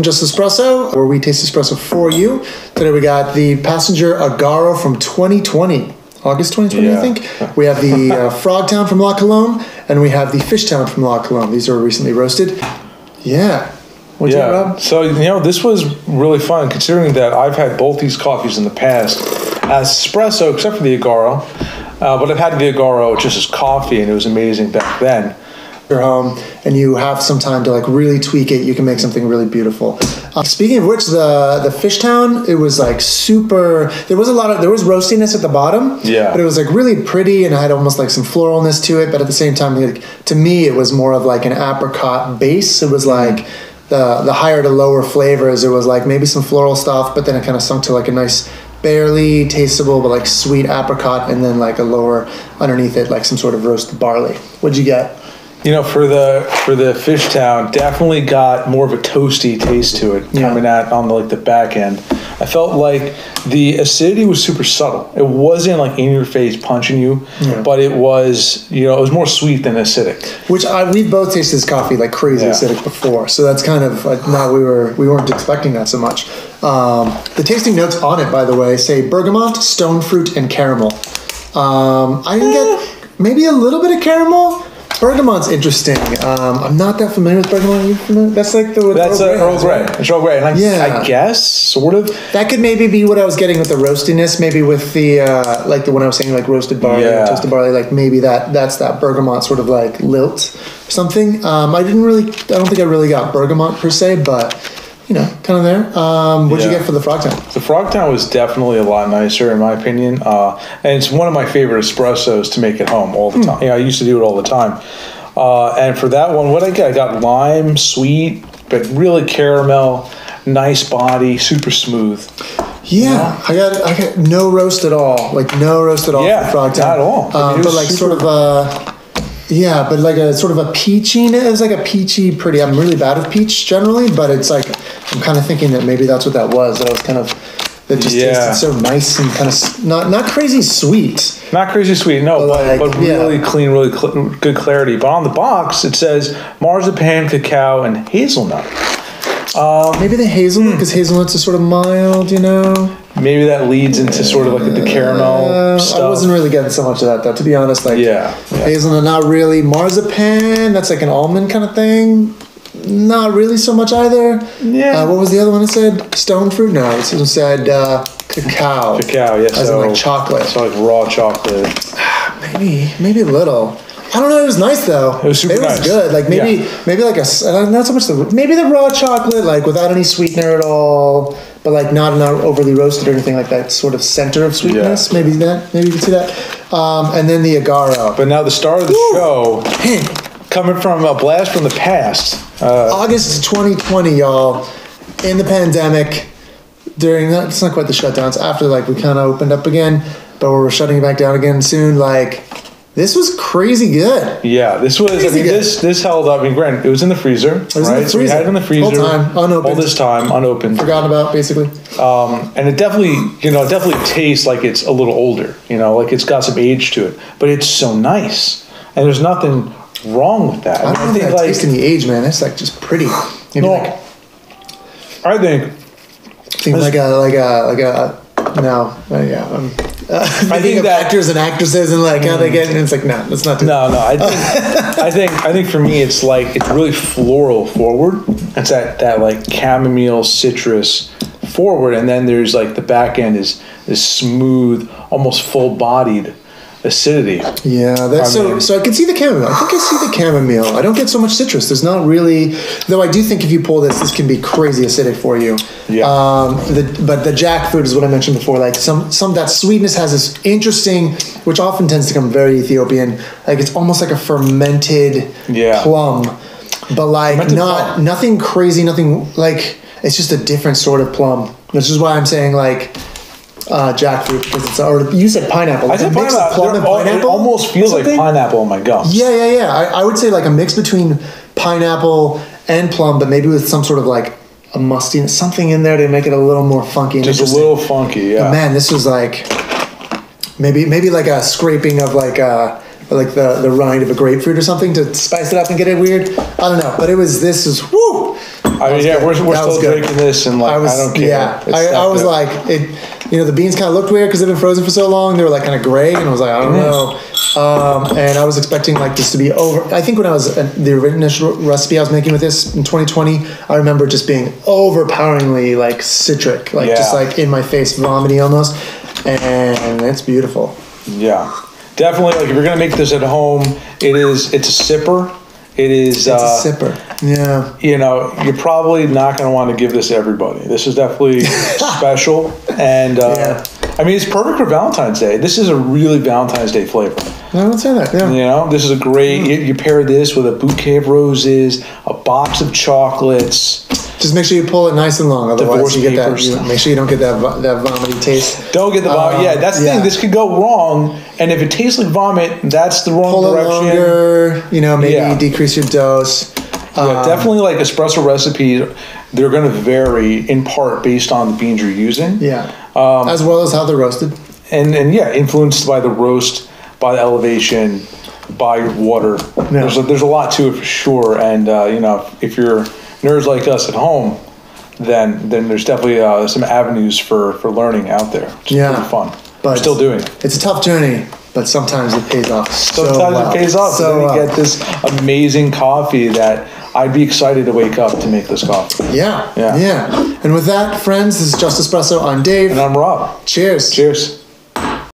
Just Espresso, where we taste espresso for you. Today we got the Passenger Agaro from 2020. August 2020, I think. We have the Frogtown from La Colombe, and we have the Fishtown from La Colombe. These are recently roasted. Yeah. What'd you get, Rob? So, this was really fun, considering that I've had both these coffees in the past as espresso, except for the Agaro. But I've had the Agaro just as coffee, and it was amazing back then. You're home and you have some time to like really tweak it, you can make something really beautiful. Speaking of which, the Fishtown, it was like super. There was roastiness at the bottom, but it was like really pretty and had almost like some floralness to it. But at the same time, like, to me, it was more of like an apricot base. It was like the higher to lower flavors. It was like maybe some floral stuff, but then it kind of sunk to like a nice, barely tasteable but like sweet apricot, and then like a lower underneath it, like some sort of roasted barley. What'd you get? For the Fishtown, definitely got more of a toasty taste to it coming out on the back end. I felt like the acidity was super subtle. It wasn't like in your face punching you, but it was it was more sweet than acidic. Which we've both tasted this coffee like crazy acidic before, so that's kind of not we weren't expecting that so much. The tasting notes on it, by the way, say bergamot, stone fruit, and caramel. I can get maybe a little bit of caramel. Bergamot's interesting. I'm not that familiar with bergamot. Are you familiar? That's like that's Earl Grey. It's Earl Grey. And I guess sort of that could maybe be what I was getting with the roastiness. Maybe with the like the one I was saying, like roasted barley, toasted barley. Like maybe that's that bergamot sort of like lilt or something. I don't think I really got bergamot per se, but kind of there. What'd you get for the Frogtown? The Frogtown was definitely a lot nicer, in my opinion. And it's one of my favorite espressos to make at home all the time. I used to do it all the time. And for that one, what I get? I got lime, sweet, but really caramel, nice body, super smooth. Yeah, I got no roast at all. Like no roast at all for Frogtown. Not at all. But like sort of yeah, but like a sort of a peachy. It was like a peachy, pretty. I'm really bad with peach generally, but it's like I'm kind of thinking that maybe that's what that was. That was kind of that just tasted so nice and kind of not crazy sweet. Not crazy sweet, no, but really clean, really good clarity. But on the box it says marzipan, cacao, and hazelnut. Maybe the hazelnut, because hazelnuts are sort of mild, Maybe that leads into sort of like the caramel stuff. I wasn't really getting so much of that, though, to be honest. Like, hazelnut, not really. Marzipan, that's like an almond kind of thing. Not really so much either. Yeah. What was the other one it said? Stone fruit? No, it said cacao. Cacao, yes. As in like chocolate. So like raw chocolate. Maybe a little. I don't know. It was nice though. It was super nice. It was good. Like maybe like not so much maybe the raw chocolate, like without any sweetener at all, but like not overly roasted or anything like that. Sort of center of sweetness. Maybe you can see that. And then the Agaro. But now the star of the show, coming from a blast from the past, August 2020, y'all, in the pandemic. During that, it's not quite the shutdowns. After like we kind of opened up again, but we're shutting it back down again soon. Like. This was crazy good. Yeah, this was. This held up. I mean, granted, it was in the freezer. It was in the freezer. So we had it in the freezer. Whole time, unopened. All this time, unopened. Forgotten about, basically. And it definitely tastes like it's a little older. Like it's got some age to it. But it's so nice, and there's nothing wrong with that. I don't think like tasting the age, man. It's like just pretty. Maybe I think like a. No, I think of actors and actresses and like how they get, and it's like no, that's not. No. I think for me it's like it's really floral forward. It's that like chamomile citrus forward, and then there's like the back end is smooth, almost full bodied acidity. Yeah, so I can see the chamomile. I think I see the chamomile. I don't get so much citrus. There's not really, though. I do think if you pull this can be crazy acidic for you. Yeah. But the jackfruit is what I mentioned before. Like some that sweetness has this interesting, which often tends to come very Ethiopian. Like it's almost like a fermented plum, but like nothing crazy, nothing like it's just a different sort of plum. Which is why I'm saying like. Jackfruit, because it's, or you said pineapple. I said pineapple. It almost feels like pineapple in my gums. Yeah. I would say like a mix between pineapple and plum, but maybe with some sort of like a mustiness, something in there to make it a little more funky. Just a little funky, yeah. But man, this was like maybe like a scraping of like the rind of a grapefruit or something to spice it up and get it weird. I don't know, but this is woo. I mean, yeah, we're still drinking this, and like I don't care. Yeah, I was like, the beans kind of looked weird because they've been frozen for so long. They were like kind of gray, and I was like, I don't know. And I was expecting like this to be over. I think when I was the initial recipe I was making with this in 2020, I remember just being overpoweringly like citric, like just like in my face, vomity almost, and it's beautiful. Yeah, definitely. Like if you're gonna make this at home, it's a sipper. It's a sipper. Yeah. You're probably not going to want to give this to everybody. This is definitely special. And, I mean, it's perfect for Valentine's Day. This is a really Valentine's Day flavor. I would say that, yeah. This is a great, you pair this with a bouquet of roses, a box of chocolates. Just make sure you pull it nice and long. Otherwise, you get that. Make sure you don't get that vomity taste. Don't get the vomit. Yeah, that's the thing. This could go wrong. And if it tastes like vomit, that's the wrong direction. Pull it longer. Maybe decrease your dose. Definitely like espresso recipes, they're going to vary in part based on the beans you're using. Yeah. As well as how they're roasted. And influenced by the roast, by the elevation, by your water. Yeah. There's a lot to it for sure. And, if you're nerds like us at home, then there's definitely some avenues for learning out there. Which is pretty fun. But we're still doing it. It's a tough journey, but sometimes it pays off. Sometimes it pays off. So then you get this amazing coffee that I'd be excited to wake up to make this coffee. Yeah. And with that, friends, this is Just Espresso. I'm Dave. And I'm Rob. Cheers. Cheers.